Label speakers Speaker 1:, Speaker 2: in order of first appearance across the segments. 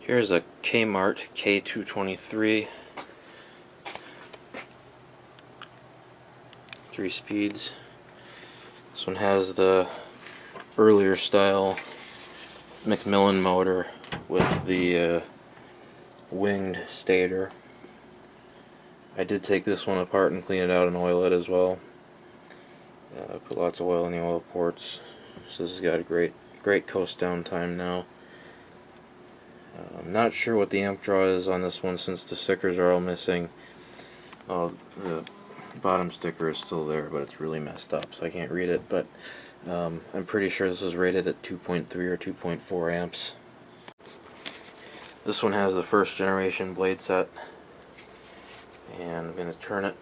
Speaker 1: Here's a KMart K223, 3 speeds. This one has the earlier style McMillan motor with the winged stator. I did take this one apart and clean it out and oil it as well. I put lots of oil in the oil ports. So this has got a great coast down time now. I'm not sure what the amp draw is on this one since the stickers are all missing. The bottom sticker is still there, but it's really messed up, so I can't read it. But I'm pretty sure this is rated at 2.3 or 2.4 amps. This one has the first generation blade set, and I'm going to turn it,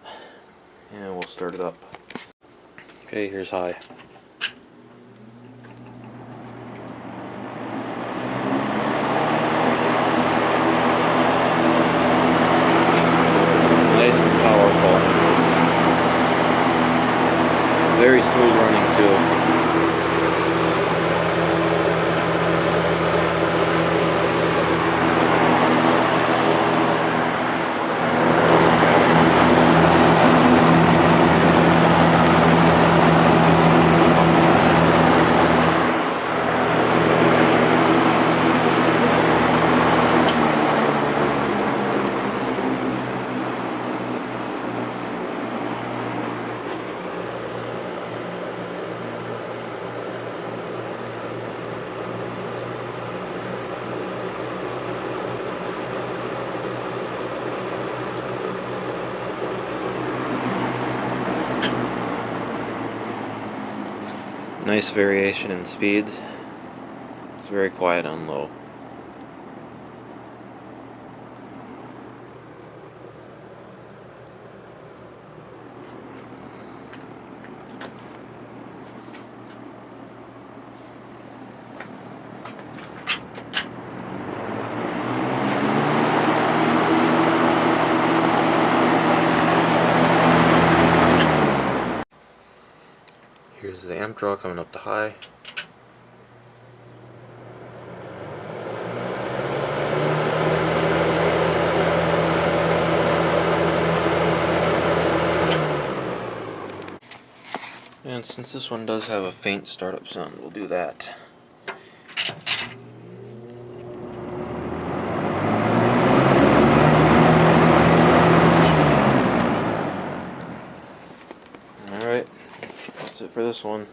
Speaker 1: and we'll start it up. Okay, here's high. Nice and powerful. Very smooth running too. Nice variation in speeds. It's very quiet on low. Here's the amp draw coming up to high. And since this one does have a faint startup sound, we'll do that. Alright, that's it for this one.